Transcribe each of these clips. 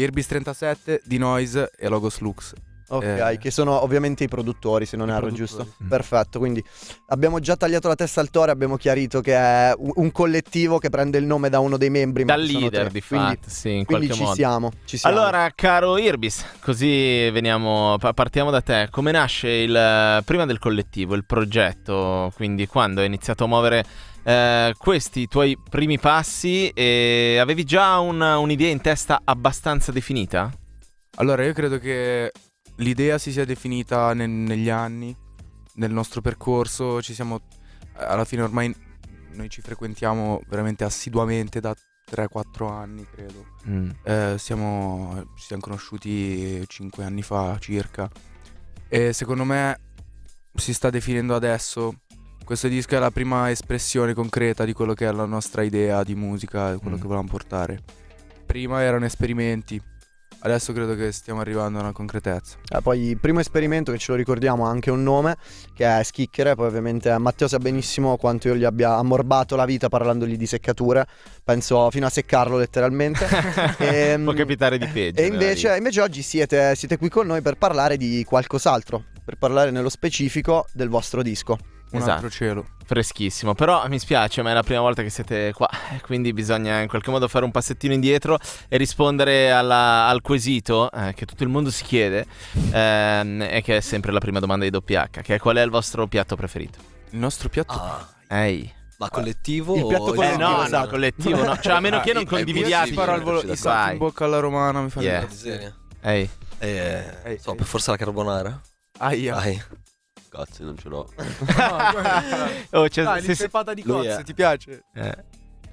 Irbis 37, D-Noise e Logos Lux. Ok, che sono ovviamente i produttori, se non erro, produttori. giusto? Perfetto, quindi abbiamo già tagliato la testa al toro e abbiamo chiarito che è un collettivo che prende il nome da uno dei membri. Dal ma sono leader, 3. di Quindi- fatto, sì, in Quindi qualche ci modo. siamo. Allora, caro Irbis, così veniamo, partiamo da te. Come nasce prima del collettivo, il progetto? Quindi quando hai iniziato a muovere questi tuoi primi passi, e avevi già un'idea in testa abbastanza definita? Allora, io credo che l'idea si sia definita negli anni, nel nostro percorso. Ci siamo, alla fine ormai noi ci frequentiamo veramente assiduamente da 3-4 anni, credo. Ci siamo conosciuti 5 anni fa circa. E secondo me si sta definendo adesso. Questo disco è la prima espressione concreta di quello che è la nostra idea di musica e quello che volevamo portare. Prima erano esperimenti, adesso credo che stiamo arrivando a una concretezza. Poi il primo esperimento, che ce lo ricordiamo, ha anche un nome, che è Schicchere. Poi ovviamente Matteo sa benissimo quanto io gli abbia ammorbato la vita parlandogli di seccature, penso fino a seccarlo letteralmente. Può capitare di peggio. E invece oggi siete qui con noi per parlare di qualcos'altro, per parlare nello specifico del vostro disco. Un altro cielo. Freschissimo. Però mi spiace, ma è la prima volta che siete qua, quindi bisogna in qualche modo fare un passettino indietro e rispondere al quesito che tutto il mondo si chiede, e che è sempre la prima domanda di WH, che è: qual è il vostro piatto preferito? Il nostro piatto. Ehi. Ma collettivo? Il piatto collettivo, no, esatto. collettivo no. Cioè, a meno che non condividiate. Sparo al volo i salti in bocca alla romana, mi fa Yeah. impazzire. Ehi. Forse la carbonara? Aia. Cazzo, non ce l'ho. Oh, c'è, Dai, l'inseppata di cozze, ti piace?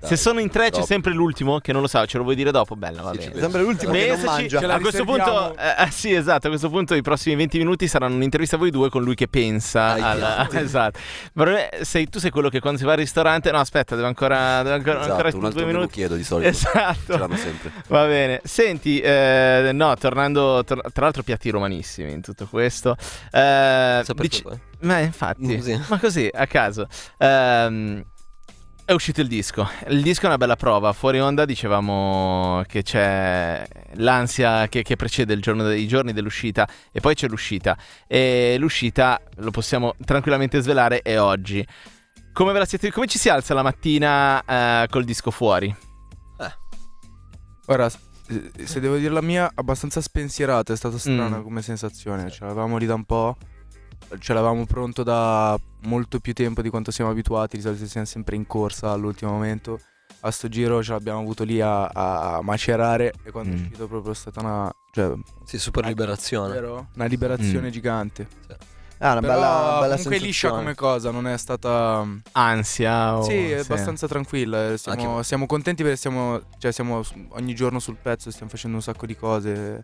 Se sono in tre c'è Top. sempre l'ultimo, che non lo so, ce lo vuoi dire dopo? Bella, va bene. Sembra l'ultimo che non Pensaci, mangia. Ce la a questo riserviamo. punto, sì, esatto. A questo punto, i prossimi 20 minuti saranno un'intervista a voi due con lui che pensa. Esatto. Tu sei quello che quando si va al ristorante. No, aspetta, devo ancora Esatto, un altro 2 me lo minuti. chiedo di solito. Esatto. Ce l'hanno sempre. Va bene. Senti, no, tornando. Tra l'altro, piatti romanissimi in tutto questo. Ma infatti, Così. ma così a caso. È uscito il disco. Il disco è una bella prova. Fuori onda dicevamo che c'è l'ansia che precede i giorni dell'uscita, e poi c'è l'uscita. E l'uscita, lo possiamo tranquillamente svelare, è oggi. Come ci si alza la mattina col disco fuori? Ora, se devo dire la mia, abbastanza spensierata. È stata strana come sensazione. Ce l'avevamo lì da un po'. Ce l'avevamo pronto da molto più tempo di quanto siamo abituati. Di solito siamo sempre in corsa all'ultimo momento. A sto giro ce l'abbiamo avuto lì a macerare. E quando è uscito proprio è stata una... super liberazione. Vero? Una liberazione gigante. È una Però bella comunque sensazione. liscia come cosa. Non è stata... Ansia? Sì, è abbastanza tranquilla. Siamo contenti perché siamo ogni giorno sul pezzo. Stiamo facendo un sacco di cose.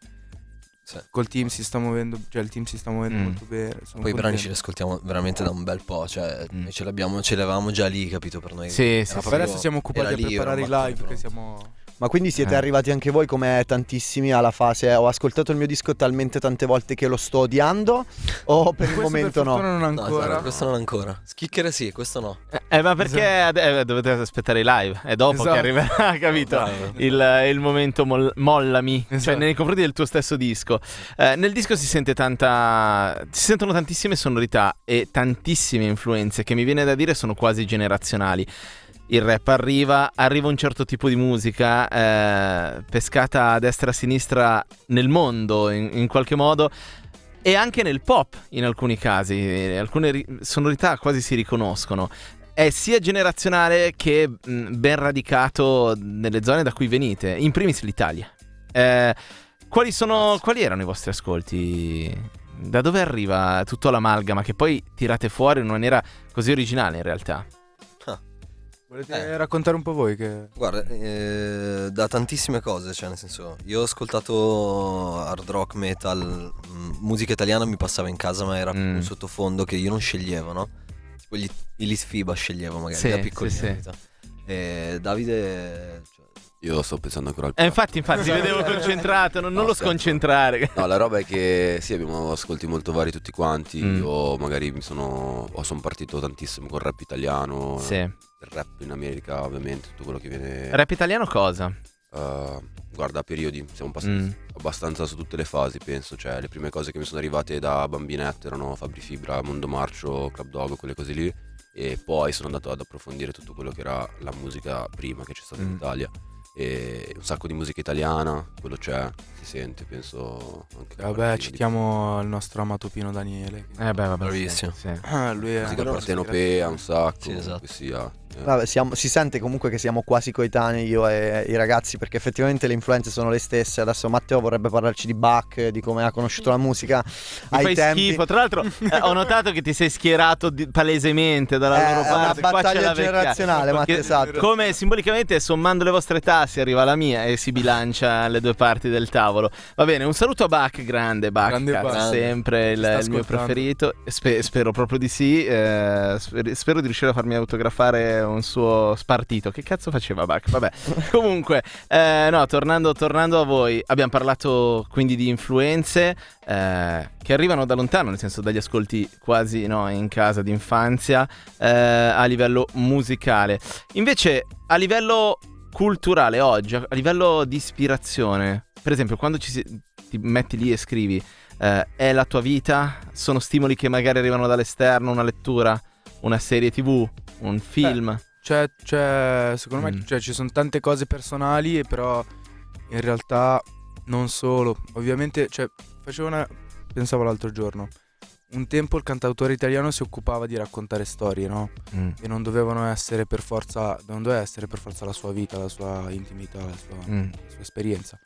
Col team si sta muovendo, il team si sta muovendo molto bene. Poi i brani ce li ascoltiamo veramente da un bel po', cioè ce l'avevamo già lì, capito, per noi. Sì. Per adesso siamo occupati a preparare i live, che siamo... Ma quindi siete arrivati anche voi, come tantissimi, alla fase ho ascoltato il mio disco talmente tante volte che lo sto odiando? O per il momento per fortuna non ancora. No, questo non ancora. Schicchere sì, questo no. Ma perché dovete aspettare i live? È dopo che arriverà, capito? Il momento mollami, cioè nei confronti del tuo stesso disco. Nel disco si sentono tantissime sonorità e tantissime influenze che mi viene da dire sono quasi generazionali. Il rap arriva un certo tipo di musica pescata a destra e a sinistra nel mondo in qualche modo, e anche nel pop in alcuni casi. Alcune sonorità quasi si riconoscono. È sia generazionale che ben radicato nelle zone da cui venite, in primis l'Italia. Quali erano i vostri ascolti? Da dove arriva tutto l'amalgama che poi tirate fuori in una maniera così originale in realtà? Volete raccontare un po' voi? Guarda, da tantissime cose, cioè nel senso, io ho ascoltato hard rock, metal, musica italiana mi passava in casa, ma era un sottofondo che io non sceglievo, no? Tipo i Litfiba sceglievo magari da piccolino. Sì. E Davide... Io sto pensando ancora al piatto. Infatti ti vedevo concentrato, non lo sconcentrare. No, la roba è che sì, abbiamo ascolti molto vari tutti quanti. Io magari sono partito tantissimo col rap italiano. Sì. Il rap in America, ovviamente, tutto quello che viene... Rap italiano cosa? Guarda, a periodi siamo passati abbastanza su tutte le fasi, penso. Cioè, le prime cose che mi sono arrivate da bambinetto erano Fabri Fibra, Mondo Marcio, Club Dog, quelle cose lì. E poi sono andato ad approfondire tutto quello che era la musica prima che c'è stata in Italia. E un sacco di musica italiana, quello c'è, si sente, penso anche. Vabbè, citiamo il nostro amato Pino Daniele. Vabbè, bravissimo. Sì. Lui è musica partenopea, un sacco, Sì, esatto. che sia. Vabbè, si sente comunque che siamo quasi coetanei io e i ragazzi, perché effettivamente le influenze sono le stesse. Adesso Matteo vorrebbe parlarci di Bach, di come ha conosciuto la musica Mi ai fai tempi. schifo. Tra l'altro ho notato che ti sei schierato palesemente dalla loro È una parte. Qua c'è battaglia la vecchia- generazionale, Matteo, Che- esatto. Come simbolicamente sommando le vostre età si arriva alla mia e si bilancia le due parti del tavolo. Va bene, un saluto a Bach, grande Bach, Grande cazzo, Bach. sempre il mio ascoltando. preferito. Spero proprio di sì. Spero di riuscire a farmi autografare un suo spartito. Che cazzo faceva Bach? Vabbè. Comunque, no, tornando a voi, abbiamo parlato quindi di influenze che arrivano da lontano, nel senso dagli ascolti quasi in casa d'infanzia, a livello musicale. Invece, a livello culturale oggi, a livello di ispirazione, per esempio, quando ti metti lì e scrivi, è la tua vita? Sono stimoli che magari arrivano dall'esterno, una lettura, una serie TV, un film? Secondo me ci sono tante cose personali, però in realtà non solo. Ovviamente, pensavo l'altro giorno, un tempo il cantautore italiano si occupava di raccontare storie, no? E non doveva essere per forza la sua vita, la sua intimità, la sua esperienza.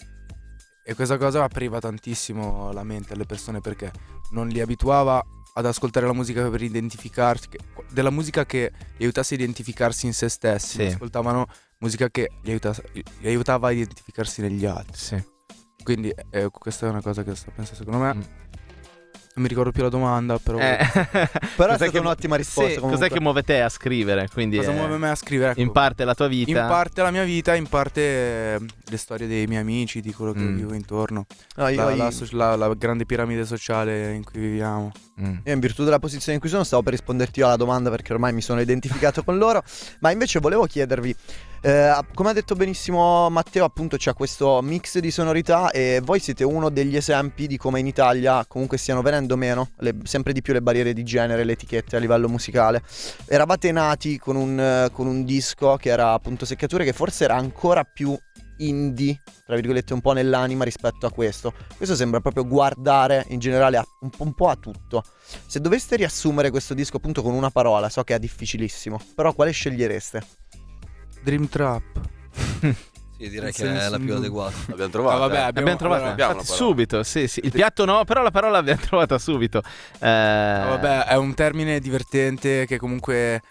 E questa cosa apriva tantissimo la mente alle persone, perché non li abituava ad ascoltare la musica per identificarsi, della musica che li aiutasse a identificarsi in se stessi. Sì. Ascoltavano musica che li aiutava a identificarsi negli altri. Sì. Quindi questa è una cosa che sto pensando, secondo me. Non mi ricordo più la domanda, però Però è Cos'è stata un'ottima risposta, sì, comunque. cos'è che muove te a scrivere? Quindi cosa muove me a scrivere? Ecco, in parte la tua vita. in parte la mia vita, in parte le storie dei miei amici, di quello che vivo intorno. No, io La grande piramide sociale in cui viviamo. Io in virtù della posizione in cui sono stavo per risponderti io alla domanda, perché ormai mi sono identificato con loro. Ma invece volevo chiedervi, come ha detto benissimo Matteo, appunto c'è questo mix di sonorità e voi siete uno degli esempi di come in Italia comunque stiano venendo meno sempre di più le barriere di genere, le etichette a livello musicale. Eravate nati con un disco che era appunto Seccature, che forse era ancora più indie, tra virgolette, un po' nell'anima rispetto a questo. Questo sembra proprio guardare in generale un po' a tutto. Se doveste riassumere questo disco appunto con una parola, so che è difficilissimo, però quale scegliereste? Dream Trap. Sì, direi che è la più adeguata. L'abbiamo trovata. Vabbè, Abbiamo trovato abbiamo infatti, la parola. subito, sì. Il piatto no, però la parola l'abbiamo trovata subito. Vabbè, è un termine divertente che comunque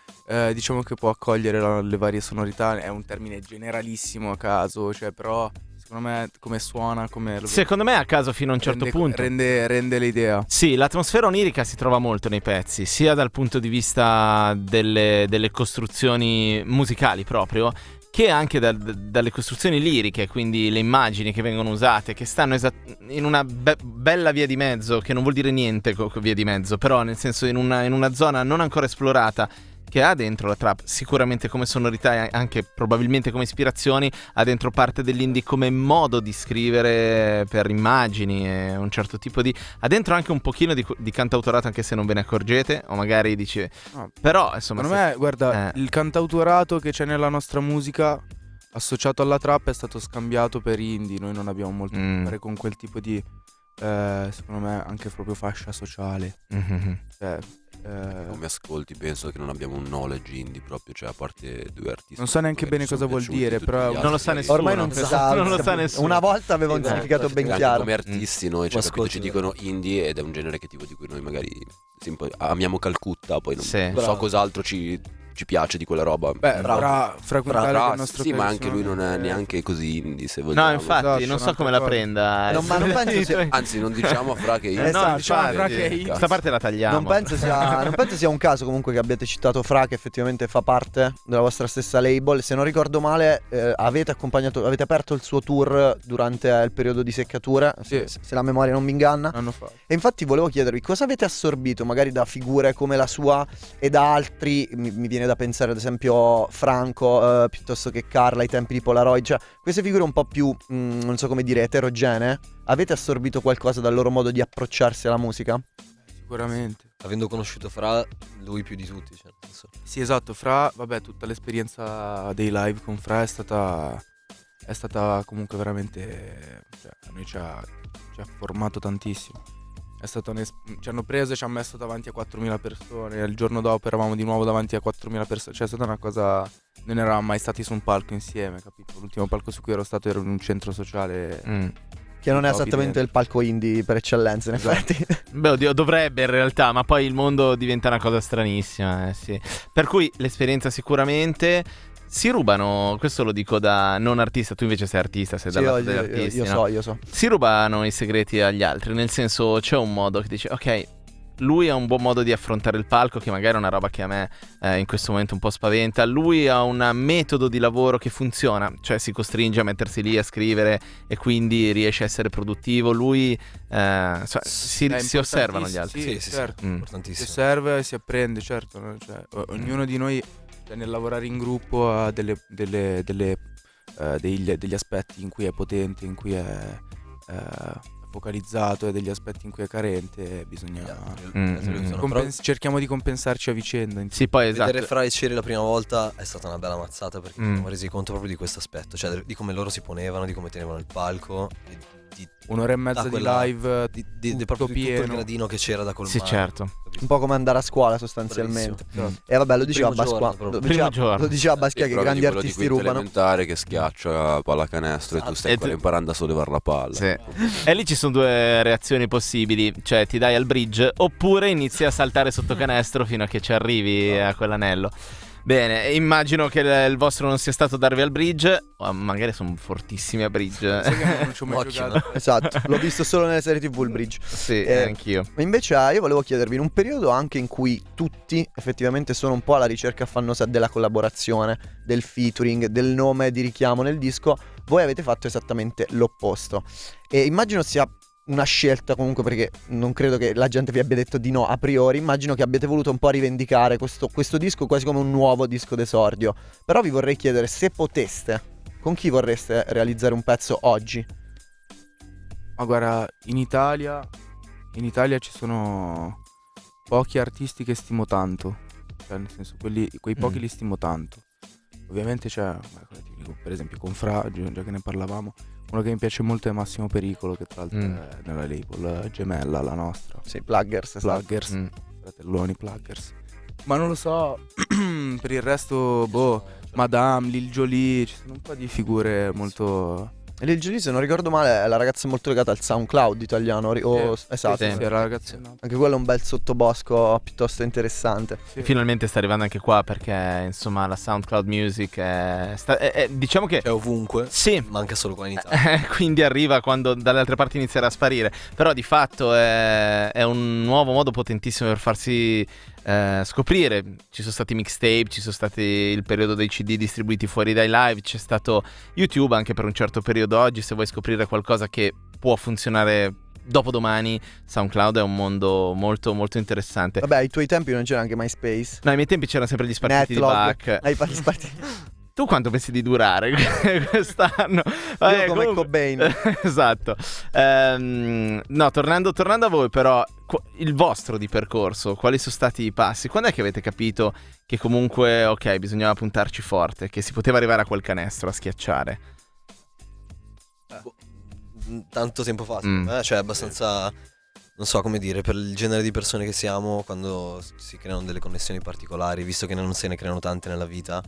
diciamo che può accogliere le varie sonorità. È un termine generalissimo a caso, però secondo me come suona, Secondo me a caso fino a un certo punto. Rende l'idea. Sì, l'atmosfera onirica si trova molto nei pezzi, sia dal punto di vista delle costruzioni musicali proprio, che anche dalle costruzioni liriche, quindi le immagini che vengono usate, che stanno in una bella via di mezzo, che non vuol dire niente via di mezzo, però nel senso in una zona non ancora esplorata, che ha dentro la trap sicuramente come sonorità e anche probabilmente come ispirazioni, ha dentro parte dell'indie come modo di scrivere per immagini e un certo tipo di... ha dentro anche un pochino di cantautorato, anche se non ve ne accorgete, o magari dice... No, però insomma... secondo me, guarda, il cantautorato che c'è nella nostra musica associato alla trap è stato scambiato per indie. Noi non abbiamo molto a che fare con quel tipo di... secondo me anche proprio fascia sociale. Come ascolti penso che non abbiamo un knowledge indie proprio, cioè a parte due artisti. Non so neanche bene cosa vuol dire, però Non lo sa nessuno. Ormai non si sa, non lo sa nessuno. Una volta aveva un significato ben chiaro. Come artisti noi, cioè, capito, ci dicono indie ed è un genere che tipo di cui noi magari amiamo Calcutta, poi non so cos'altro ci piace di quella roba. Beh, fra quella del nostro sì, ma paese, anche lui non è neanche così indie, se No, vogliamo. infatti, Esatto, non so un'altra come la cosa. prenda. No, ma non penso sia... Anzi, non diciamo a Fra che io. Esatto, no, diciamo infatti, Fra che è indie. questa parte la tagliamo. Non penso sia un caso comunque che abbiate citato Fra, che effettivamente fa parte della vostra stessa label. Se non ricordo male, avete aperto il suo tour durante il periodo di Seccature, Sì. se la memoria non mi inganna. Hanno fatto. E infatti volevo chiedervi cosa avete assorbito magari da figure come la sua e da altri, mi viene da pensare ad esempio Franco, piuttosto che Carla ai tempi di Polaroid, cioè queste figure un po' più, non so come dire, eterogenee. Avete assorbito qualcosa dal loro modo di approcciarsi alla musica? Sicuramente. Avendo conosciuto Fra, lui più di tutti, cioè, nel senso. Sì, esatto, Fra, vabbè, tutta l'esperienza dei live con Fra è stata comunque veramente, cioè, a noi ci ha formato tantissimo. Ci hanno preso e ci hanno messo davanti a 4.000 persone. Il giorno dopo eravamo di nuovo davanti a 4.000 persone. Cioè è stata una cosa. Non eravamo mai stati su un palco insieme, capito? L'ultimo palco su cui ero stato era in un centro sociale. Che non è esattamente il palco indie per eccellenza, in effetti. Beh, oddio, dovrebbe in realtà, ma poi il mondo diventa una cosa stranissima, sì. Per cui l'esperienza sicuramente. Si rubano, questo lo dico da non artista, tu invece sei artista, sei dalla parte degli artisti, io so. Si rubano i segreti agli altri, nel senso c'è un modo che dice ok, lui ha un buon modo di affrontare il palco, che magari è una roba che a me in questo momento un po' spaventa. Lui ha un metodo di lavoro che funziona, cioè si costringe a mettersi lì a scrivere e quindi riesce a essere produttivo. Lui si osservano gli altri. Sì, certo. Importantissimo. Si osserva e si apprende, certo, no? Cioè, ognuno di noi, cioè, nel lavorare in gruppo ha degli aspetti in cui è potente, in cui è focalizzato, e degli aspetti in cui è carente. Bisogna cerchiamo di compensarci a vicenda. Sì, poi esatto. Vedere Fra e Ceri la prima volta è stata una bella mazzata, perché ci siamo resi conto proprio di questo aspetto, cioè di come loro si ponevano, di come tenevano il palco, un'ora e mezza di live proprio di tutto il gradino che c'era da colmare. Sì, certo. Un po' come andare a scuola sostanzialmente. E vabbè, lo diceva Basquiat, lo diceva Basquiat che i grandi artisti rubano. Elementare che schiaccia pallacanestro e tu stai ancora imparando a sollevare la palla. Sì. E lì ci sono due reazioni possibili, cioè ti dai al bridge oppure inizi a saltare sotto canestro fino a che ci arrivi a quell'anello. Bene, immagino che il vostro non sia stato darvi al bridge, magari sono fortissimi a bridge. Non ci ho mai giocato. Esatto, l'ho visto solo nelle serie TV il bridge. Sì, anch'io. Ma invece io volevo chiedervi, in un periodo anche in cui tutti effettivamente sono un po' alla ricerca affannosa della collaborazione, del featuring, del nome di richiamo nel disco, voi avete fatto esattamente l'opposto. E immagino sia una scelta comunque, perché non credo che la gente vi abbia detto di no a priori. Immagino che abbiate voluto un po' rivendicare questo disco quasi come un nuovo disco d'esordio. Però vi vorrei chiedere, se poteste, con chi vorreste realizzare un pezzo oggi? Ma guarda, in Italia ci sono pochi artisti che stimo tanto. Cioè, nel senso, quei pochi li stimo tanto. Ovviamente c'è, per esempio con Fra, già che ne parlavamo, uno che mi piace molto è Massimo Pericolo, che tra l'altro è nella label gemella la nostra. Sì, Pluggers. Fratelloni Pluggers. Ma non lo so, per il resto, Madame, Lil Jolie, ci sono un po' di figure molto... E Lil Jolie, se non ricordo male, è la ragazza molto legata al SoundCloud italiano. Esatto. Sì, era la ragazza. Anche quello è un bel sottobosco piuttosto interessante. Sì. Finalmente sta arrivando anche qua, perché insomma la SoundCloud Music diciamo che è ovunque. Sì. Manca solo qua in Italia. Quindi arriva quando dalle altre parti inizierà a sparire. Però di fatto è un nuovo modo potentissimo per farsi scoprire. Ci sono stati mixtape, ci sono stati il periodo dei CD distribuiti fuori dai live, c'è stato YouTube anche per un certo periodo. Oggi, se vuoi scoprire qualcosa che può funzionare dopodomani, SoundCloud è un mondo molto molto interessante. Vabbè, ai tuoi tempi non c'era anche MySpace? No, ai miei tempi c'erano sempre gli spartiti di Bach. Gli spartiti. Tu quanto pensi di durare quest'anno? Io come Cobain. Esatto. No, tornando a voi, però, il vostro di percorso, quali sono stati i passi? Quando è che avete capito che comunque, ok, bisognava puntarci forte, che si poteva arrivare a quel canestro, a schiacciare? Tanto tempo fa, cioè abbastanza, non so come dire, per il genere di persone che siamo, quando si creano delle connessioni particolari, visto che non se ne creano tante nella vita,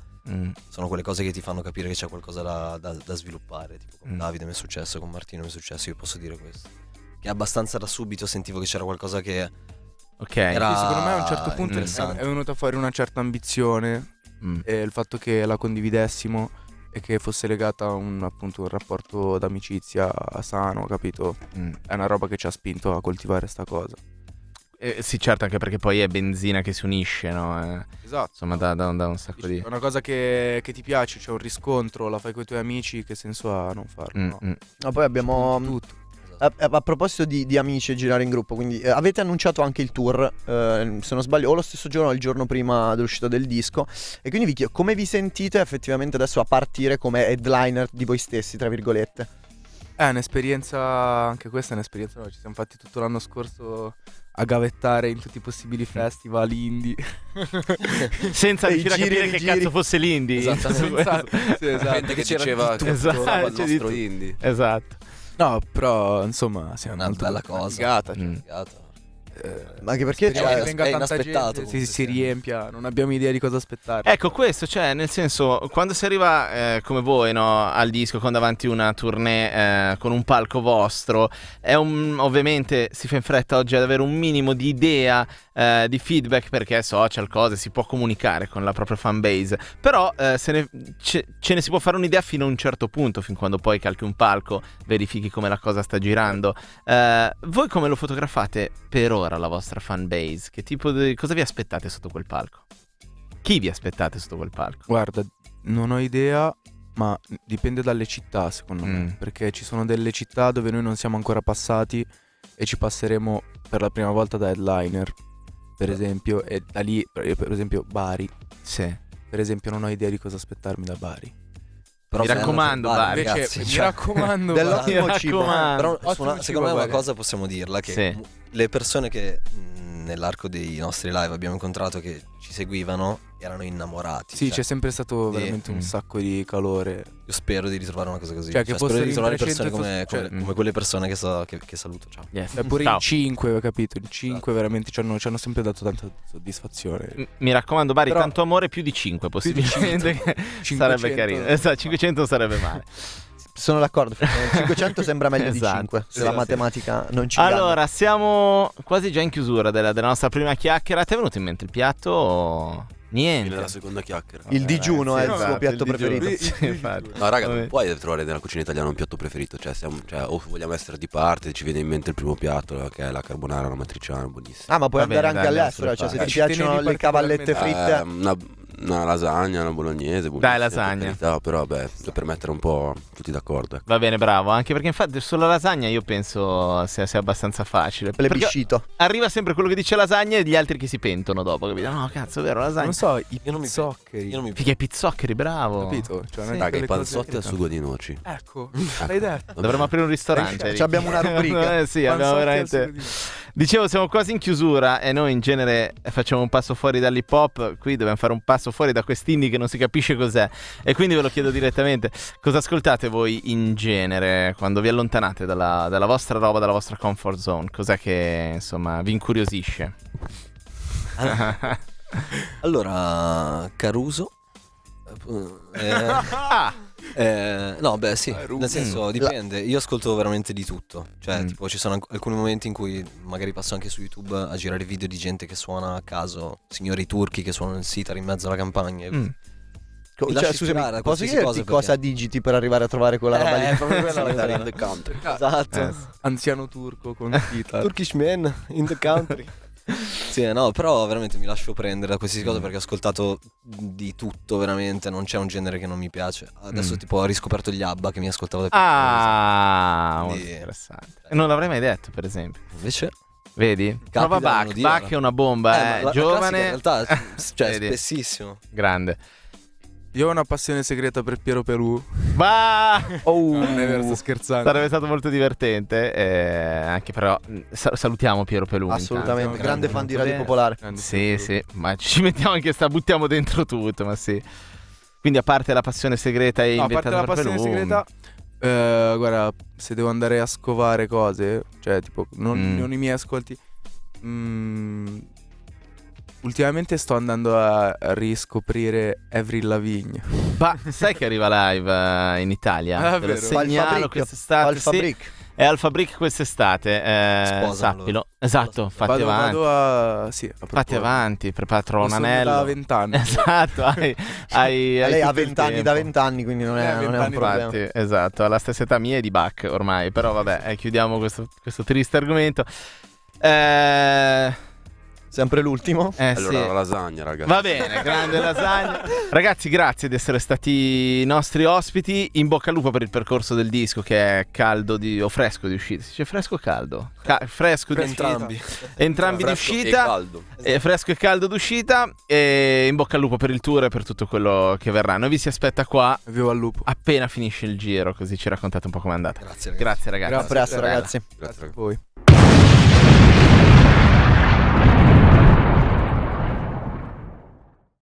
sono quelle cose che ti fanno capire che c'è qualcosa da sviluppare. Tipo con Davide mi è successo, con Martino mi è successo, io posso dire questo, che abbastanza da subito sentivo che c'era qualcosa che era secondo me a un certo punto è venuta fuori una certa ambizione, e il fatto che la condividessimo e che fosse legata a un rapporto d'amicizia sano, capito? È una roba che ci ha spinto a coltivare sta cosa. Sì, certo, anche perché poi è benzina che si unisce, no? Esatto. Insomma, da un sacco di... È una cosa che ti piace, c'è un riscontro, la fai con i tuoi amici, che senso ha non farlo? No? No, poi abbiamo... tutto. A proposito di amici e girare in gruppo, quindi avete annunciato anche il tour, se non sbaglio, o lo stesso giorno o il giorno prima dell'uscita del disco, e quindi vi chiedo come vi sentite effettivamente adesso a partire come headliner di voi stessi, tra virgolette. È un'esperienza, anche questa è un'esperienza nuova. Ci siamo fatti tutto l'anno scorso a gavettare in tutti i possibili festival indie. Senza E i riuscire a giri, capire i che giri. cazzo fosse l'indie. Esatto, sì, esatto. Gente che diceva che Esatto, usava il c'è di nostro tutto. indie. Esatto. No, però insomma siamo Una molto bella cosa. figata, cioè, Figata. Ma anche perché speriamo che venga è tanta inaspettato gente, comunque, si sì. riempia, non abbiamo idea di cosa aspettare. Ecco, questo, cioè, nel senso, quando si arriva come voi, no, al disco, con davanti una tournée con un palco vostro, ovviamente si fa in fretta oggi ad avere un minimo di idea, di feedback, perché social, cose, si può comunicare con la propria fanbase, però ce ne si può fare un'idea fino a un certo punto, fin quando poi calchi un palco, verifichi come la cosa sta girando. Voi come lo fotografate per ora la vostra fanbase? Che tipo di cosa vi aspettate sotto quel palco? Chi vi aspettate sotto quel palco? Guarda, non ho idea, ma dipende dalle città secondo me, perché ci sono delle città dove noi non siamo ancora passati e ci passeremo per la prima volta da headliner, per esempio, e da lì, per esempio Bari, Sì. per esempio non ho idea di cosa aspettarmi da Bari. Però Mi se raccomando, hanno Bari, Invece, ragazzi, mi cioè, raccomando, dell'ottimo Mi cibo. raccomando. però Ottimo secondo me cibo, una Bari. cosa possiamo dirla, che Sì. le persone che nell'arco dei nostri live abbiamo incontrato, che ci seguivano, erano innamorati. sì, cioè, c'è sempre stato Sì. veramente un sacco di calore. io spero di ritrovare una cosa così. Cioè, che spero fossero di ritrovare in persone 300 come, come quelle persone che saluto. Ciao. Yes. Pure Ciao. in 5, capito? In 5 veramente ci hanno sempre dato tanta soddisfazione. Mi raccomando, Bari, Però- tanto amore, più di 5 Più di possibilmente. 500. Sarebbe carino. Esatto, 500 sarebbe male. Sono d'accordo, 500 sembra meglio Esatto. di 5, se Sì, la sì. matematica non ci inganna. Allora, siamo quasi già in chiusura della nostra prima chiacchiera. Ti è venuto in mente il piatto o Viene niente? la seconda chiacchiera. Il digiuno è il Esatto, suo piatto il digiuno. preferito. Sì, infatti. No, raga, Vabbè. non puoi trovare nella cucina italiana un piatto preferito. Cioè, o vogliamo essere di parte, ci viene in mente il primo piatto, che è la carbonara, la matriciana, buonissima. Ah, ma puoi Va bene, andare anche dai, all'estero, cioè se dai, ti ci piacciono tenevi le cavallette particolarmente. fritte. Una lasagna, una bolognese. Dai, buonissima, lasagna. per carità, però vabbè, per mettere un po' tutti d'accordo. Ecco. Va bene, bravo. Anche perché infatti sulla lasagna io penso sia abbastanza facile. Perché Plebiscito. arriva sempre quello che dice lasagna e gli altri che si pentono dopo, capito? No, cazzo, è vero, lasagna. Non so, i Io non mi- pizzoccheri. Io non mi Figa, i pizzoccheri, bravo. Capito? Cioè, non è Raga, i quelle cose- panzotti al sugo di noci. Ecco, l'hai detto. Dovremmo aprire un ristorante. Ci abbiamo una rubrica. Sì, abbiamo Panzotti al veramente. sugo di- Dicevo, siamo quasi in chiusura e noi in genere facciamo un passo fuori dall'hip hop. Qui dobbiamo fare un passo fuori da quest'indie che non si capisce cos'è. E quindi ve lo chiedo direttamente: cosa ascoltate voi in genere quando vi allontanate dalla vostra roba, dalla vostra comfort zone? Cos'è che insomma vi incuriosisce? Allora, Caruso. No, beh, sì. Nel senso, dipende. Io ascolto veramente di tutto. Cioè, tipo, ci sono alcuni momenti in cui magari passo anche su YouTube a girare video di gente che suona a caso, signori turchi che suonano il sitar in mezzo alla campagna. Mi Cioè, lasci scusami, ispirare da posso qualsiasi chiederti cosa, cosa perché- digiti per arrivare a trovare quella roba lì? È proprio quella la Sitar in cosa. the country. Esatto. Anziano turco con guitar. Turkish man in the country. Sì, no, però veramente mi lascio prendere da qualsiasi cosa perché ho ascoltato di tutto, veramente. Non c'è un genere che non mi piace. Adesso, tipo, ho riscoperto gli ABBA che mi ascoltavo da piccolo. Ah, molto Quindi- interessante. E non l'avrei mai detto, per esempio. Invece, Vedi? Prova da Bach. uno di Bach ora. è una bomba, ma la giovane. classica in realtà, cioè, Vedi? spessissimo. Grande. Io ho una passione segreta per Piero Pelù. Ma Non è vero, sto scherzando. sarebbe stato molto divertente. Anche però salutiamo Piero Pelù. Assolutamente, intanto. grande fan di Radio Bene. Popolare. Grande Sì, Piero sì, ma ci mettiamo anche buttiamo dentro tutto, ma sì. Quindi a parte la passione segreta e Pelù. No, a parte inventata la per passione Pelù, segreta, guarda, se devo andare a scovare cose, cioè tipo non i miei ascolti, ultimamente sto andando a riscoprire Avril Lavigne. Ma sai che arriva live in Italia? Ah, Te lo vero? segnalo Alfa Brick. quest'estate. Alfa Sì, Brick. è Alfa Brick quest'estate. Sposalo. Sappilo. Esatto, fatti avanti. Vado a... Sì, a Fatti proposito. avanti, prepara trova un Io sono anello. da 20 anni. Esatto, hai Lei ha tutto il 20 anni da tempo. 20 anni, quindi non è 20 un anni, problema. Infatti, esatto, ha la stessa età mia e di Bach ormai. Però vabbè, chiudiamo questo triste argomento. Sempre l'ultimo. Allora, sì. la lasagna, ragazzi. Va bene, grande lasagna. Ragazzi, grazie di essere stati i nostri ospiti. In bocca al lupo per il percorso del disco, che è caldo o fresco di uscita. Si dice fresco o caldo? Fresco di Entrambi. Entrambi di Fresco uscita. e caldo. Fresco e caldo d'uscita. E in bocca al lupo per il tour e per tutto quello che verrà. Noi vi si aspetta qua Viva il lupo. appena finisce il giro, così ci raccontate un po' com'è andata. Grazie, ragazzi. Grazie ragazzi. A presto, ragazzi. Grazie. A voi.